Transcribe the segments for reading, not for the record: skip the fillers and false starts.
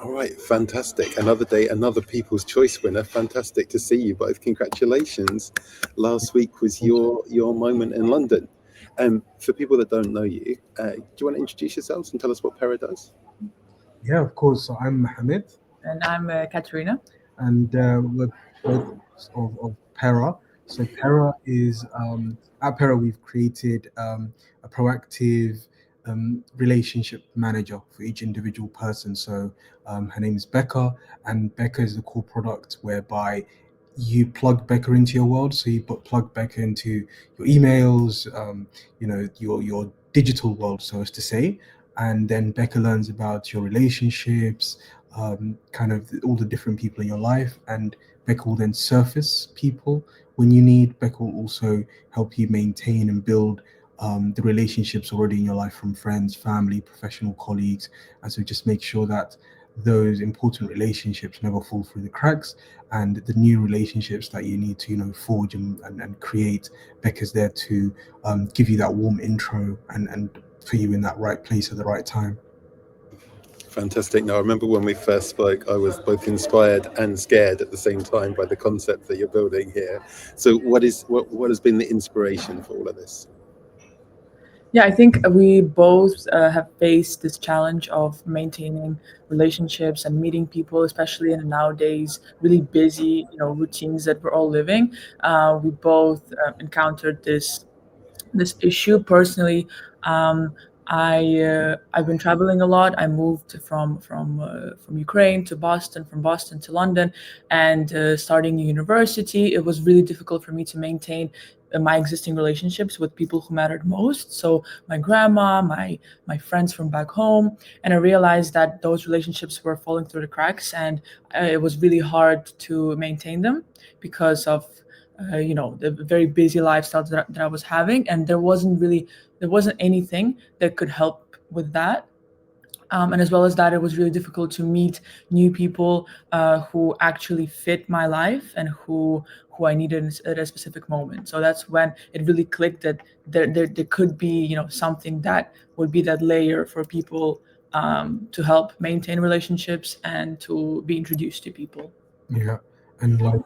All right, fantastic. Another day, another People's Choice winner. Fantastic to see you both. Congratulations. Last week was your moment in London. For people that don't know you, do you want to introduce yourselves and tell us what PERA does? Yeah, of course. So I'm Mohammed, And I'm Katerina. and we're both of PERA. So PERA is at PERA we've created a proactive relationship manager for each individual person. So her name is Becca, and Becca is the core product whereby you plug Becca into your world. So you plug Becca into your emails, your digital world, so as to say. And then Becca learns about your relationships, kind of all the different people in your life, and Becca will then surface people when you need. Becca will also help you maintain and build the relationships already in your life from friends, family, professional colleagues, and so just make sure that those important relationships never fall through the cracks, and the new relationships that you need to forge and create. Becca's there to give you that warm intro and put you in that right place at the right time. Fantastic. Now, I remember when we first spoke, I was both inspired and scared at the same time by the concept that you're building here. So, what has been the inspiration for all of this? Yeah, I think we both have faced this challenge of maintaining relationships and meeting people, especially in nowadays really busy, routines that we're all living. We both encountered this issue personally. um, I've been traveling a lot. I moved from Ukraine to Boston, from Boston to London, and starting a university, it was really difficult for me to maintain my existing relationships with people who mattered most. So my grandma, my friends from back home, and I realized that those relationships were falling through the cracks, and it was really hard to maintain them because of the very busy lifestyle that I was having, and there wasn't anything that could help with that. And as well as that, it was really difficult to meet new people who actually fit my life and who I needed at a specific moment. So that's when it really clicked that there could be something that would be that layer for people to help maintain relationships and to be introduced to people. Yeah, and like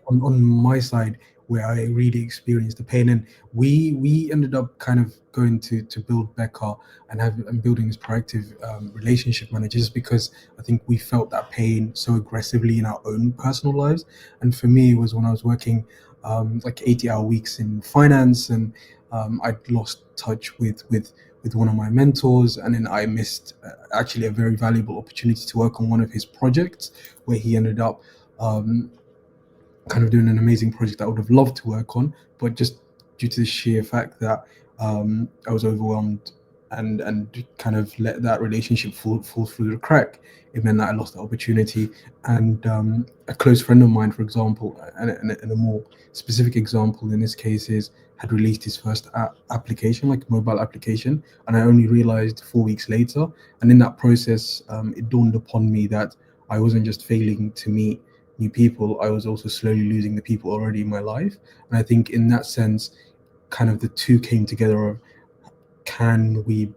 on my side, where I really experienced the pain, and we ended up kind of going to build Becca and building this proactive relationship manager, just because I think we felt that pain so aggressively in our own personal lives. And for me, it was when I was working like 80-hour weeks in finance, and I'd lost touch with one of my mentors, and then I missed actually a very valuable opportunity to work on one of his projects, where he ended up um, kind of doing an amazing project that I would have loved to work on, but just due to the sheer fact that I was overwhelmed and kind of let that relationship fall through the crack, it meant that I lost the opportunity. And a close friend of mine, for example, and a more specific example in this case is had released his first application, like mobile application, and I only realized 4 weeks later. And in that process, it dawned upon me that I wasn't just failing to meet new people, I was also slowly losing the people already in my life. And I think in that sense, kind of the two came together of, can we,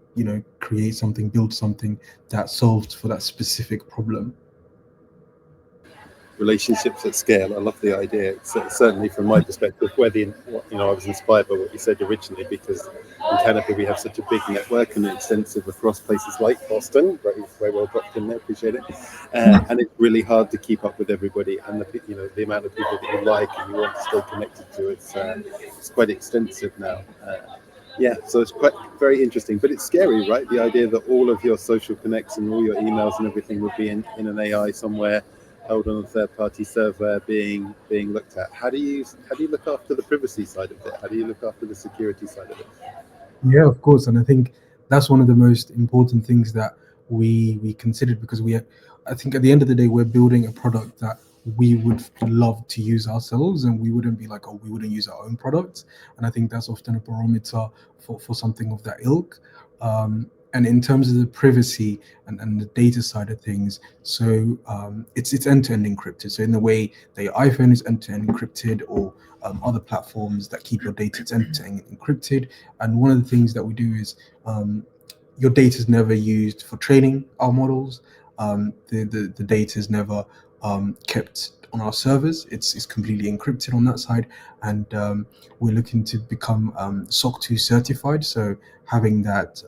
create something, build something that solves for that specific problem. Relationships at scale. I love the idea. Certainly, from my perspective, I was inspired by what you said originally, because in Canada we have such a big network and extensive across places like Boston. Very well dropped in there. Appreciate it. And it's really hard to keep up with everybody, and the amount of people that you like and you want to stay connected to. It's quite extensive now. Yeah, so it's quite very interesting, but it's scary, right? The idea that all of your social connects and all your emails and everything would be in an AI somewhere, held on a third-party server, being looked at. How do you look after the privacy side of it? How do you look after the security side of it? Yeah, of course, and I think that's one of the most important things that we considered, because I think at the end of the day, we're building a product that we would love to use ourselves, and we wouldn't be like, oh, we wouldn't use our own products. And I think that's often a barometer for something of that ilk. And in terms of the privacy and the data side of things, so it's end-to-end encrypted. So in the way that your iPhone is end-to-end encrypted, or other platforms that keep your data, it's end-to-end encrypted. And one of the things that we do is, your data is never used for training our models. The data is never kept on our servers. It's completely encrypted on that side, and we're looking to become SOC 2 certified. So having that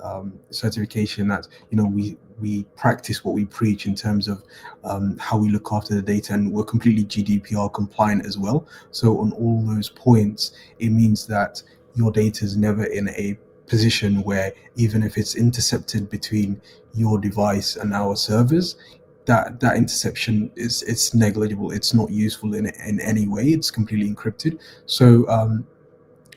certification that we practice what we preach in terms of how we look after the data, and we're completely GDPR compliant as well. So on all those points, it means that your data is never in a position where, even if it's intercepted between your device and our servers, that interception is it's negligible. It's not useful in any way. It's completely encrypted. So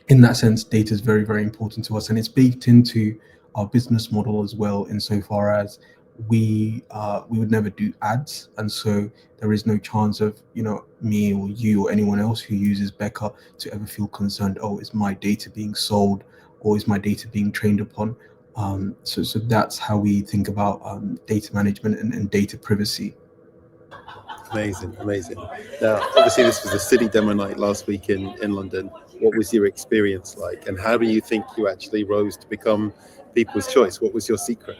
in that sense, data is very, very important to us, and it's baked into our business model as well, insofar as we would never do ads, and so there is no chance of me or you or anyone else who uses Becca to ever feel concerned. Oh, is my data being sold, or is my data being trained upon? So that's how we think about data management and data privacy. Amazing, amazing. Now, obviously, this was a city demo night last week in London. What was your experience like, and how do you think you actually rose to become people's choice? What was your secret?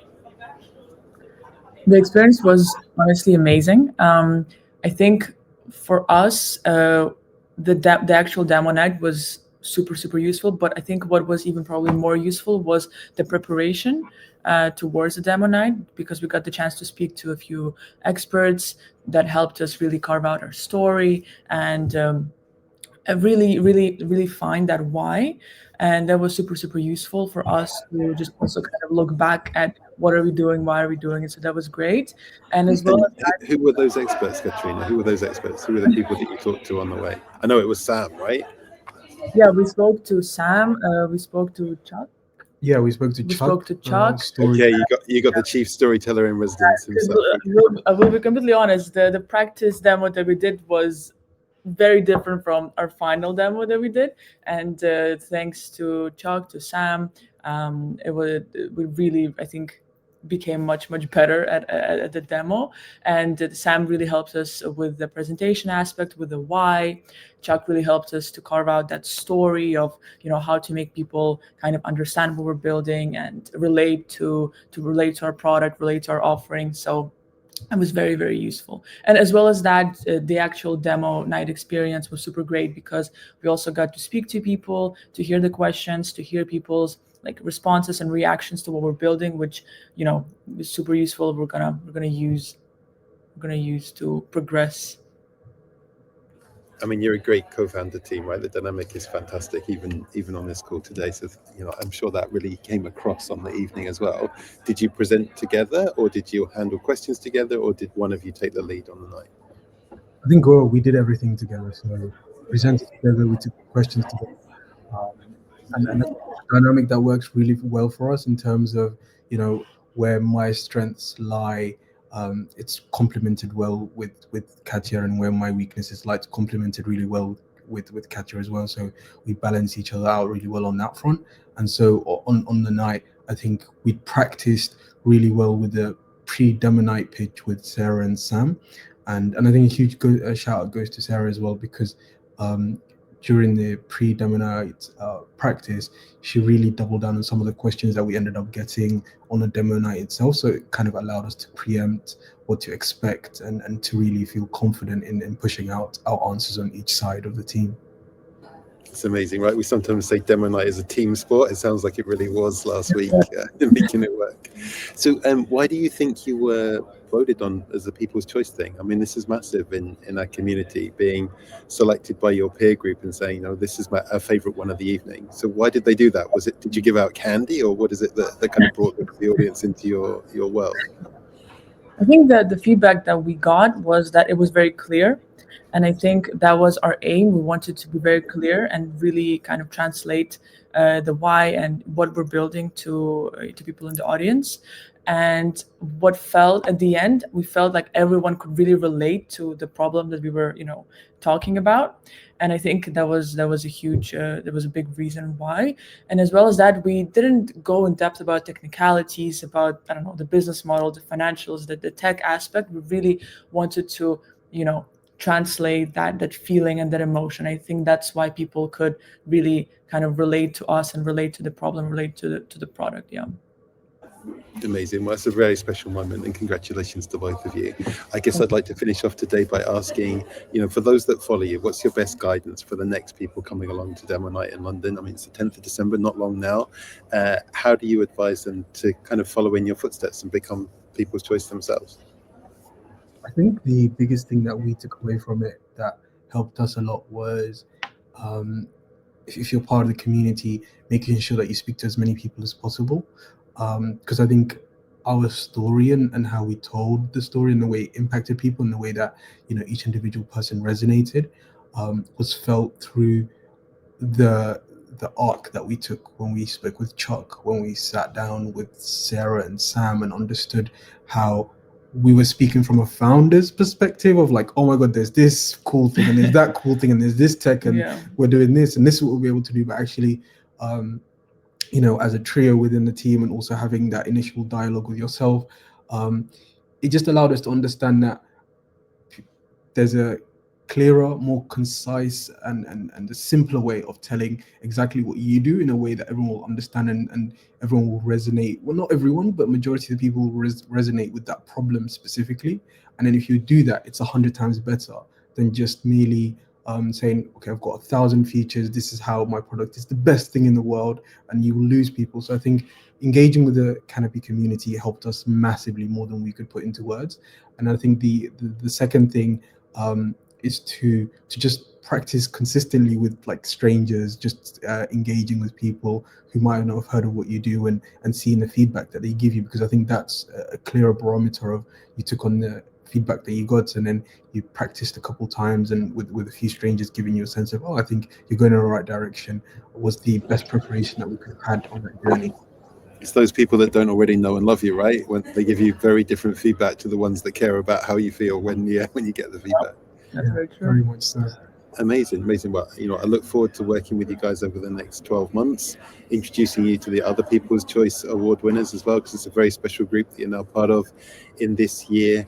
The experience was honestly amazing. I think for us, the actual demo night was super useful. But I think what was even probably more useful was the preparation towards the demo night, because we got the chance to speak to a few experts that helped us really carve out our story and really find that why. And that was super useful for us to just also kind of look back at what are we doing, why are we doing it. So that was great. And as well And as that, who were those experts, Katrina? Who were those experts? Who were the people that you talked to on the way? I know it was Sam, right? yeah, we spoke to Sam, we spoke to Chuck, Yeah, we spoke to we spoke Chuck, to Chuck. story. Okay, you got the chief storyteller in residence Because himself. I will be completely honest, the practice demo that we did was very different from our final demo that we did. And thanks to Chuck, to Sam, we really, I think, became much better at the demo. And Sam really helped us with the presentation aspect, with the why. Chuck really helped us to carve out that story of how to make people kind of understand what we're building and relate to our product, relate to our offering. So it was very useful. And as well as that, the actual demo night experience was super great, because we also got to speak to people, to hear the questions, to hear people's like responses and reactions to what we're building, which was super useful. We're gonna use to progress. I mean, you're a great co-founder team, right? The dynamic is fantastic, even on this call today. So, I'm sure that really came across on the evening as well. Did you present together, or did you handle questions together, or did one of you take the lead on the night? I think we did everything together. So we presented together, we took questions together, um, and that's a dynamic that works really well for us in terms of where my strengths lie. It's complemented well with Katya, and where my weaknesses lie, it's complemented really well with Katya as well. So we balance each other out really well on that front. And so on the night, I think we practiced really well with the pre-demo night pitch with Sarah and Sam, and I think a huge shout out goes to Sarah as well, because um, during the pre-demo night practice, she really doubled down on some of the questions that we ended up getting on the demo night itself. So it kind of allowed us to preempt what to expect, and to really feel confident in pushing out our answers on each side of the team. It's amazing, right? We sometimes say demo night is a team sport. It sounds like it really was last week, making it work. So, why do you think you were voted on as a people's choice thing? I mean, this is massive in our community, being selected by your peer group and saying, this is our favorite one of the evening. So, why did they do that? Did you give out candy, or what is it that kind of brought the audience into your world? I think that the feedback that we got was that it was very clear. And I think that was our aim. We wanted to be very clear and really kind of translate the why and what we're building to people in the audience. And what felt at the end, we felt like everyone could really relate to the problem that we were, talking about. And I think that was a huge, there was a big reason why. And as well as that, we didn't go in depth about technicalities, about, I don't know, the business model, the financials, the tech aspect. We really wanted to, translate that feeling and that emotion. I think that's why people could really kind of relate to us and relate to the problem, relate to the product. Yeah. Amazing. Well, it's a very special moment, and congratulations to both of you. I guess I'd like to finish off today by asking, for those that follow you, what's your best guidance for the next people coming along to Demo Night in London? I mean, it's the 10th of December, not long now. How do you advise them to kind of follow in your footsteps and become people's choice themselves? I think the biggest thing that we took away from it that helped us a lot was, if you're part of the community, making sure that you speak to as many people as possible. Because I think our story and how we told the story and the way it impacted people and the way that each individual person resonated was felt through the arc that we took when we spoke with Chuck, when we sat down with Sarah and Sam and understood how we were speaking from a founder's perspective of like, oh my God, there's this cool thing and there's that cool thing and there's this tech and we're doing this and this is what we'll be able to do. But actually, as a trio within the team and also having that initial dialogue with yourself, it just allowed us to understand that there's a clearer, more concise and a simpler way of telling exactly what you do in a way that everyone will understand and everyone will resonate. Well, not everyone, but majority of the people will resonate with that problem specifically. And then if you do that, it's 100 times better than just merely saying, okay, I've got 1,000 features. This is how my product is the best thing in the world, and you will lose people. So I think engaging with the Canopy community helped us massively more than we could put into words. And I think the second thing is to just practice consistently with like strangers, just engaging with people who might not have heard of what you do and seeing the feedback that they give you, because I think that's a clearer barometer of you took on the feedback that you got and then you practiced a couple times and with a few strangers giving you a sense of, I think you're going in the right direction, was the best preparation that we could have had on that journey. It's those people that don't already know and love you, right? When they give you very different feedback to the ones that care about how you feel when you get the feedback. That's very true. Very much so. Amazing. Well, I look forward to working with you guys over the next 12 months, introducing you to the other People's Choice Award winners as well, because it's a very special group that you're now part of. In this year,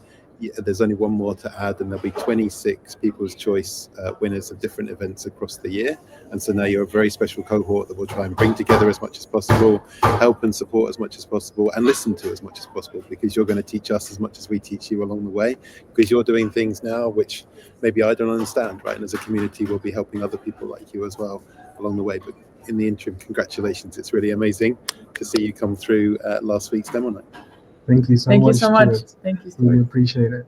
there's only one more to add, and there'll be 26 People's Choice winners of different events across the year. And so now you're a very special cohort that we'll try and bring together as much as possible, help and support as much as possible, and listen to as much as possible, because you're going to teach us as much as we teach you along the way, because you're doing things now which maybe I don't understand, right? And as a community, we'll be helping other people like you as well along the way. But in the interim, congratulations. It's really amazing to see you come through last week's Demo Night. Thank you so much. Thank you so much. Thank you, Stuart. Really appreciate it.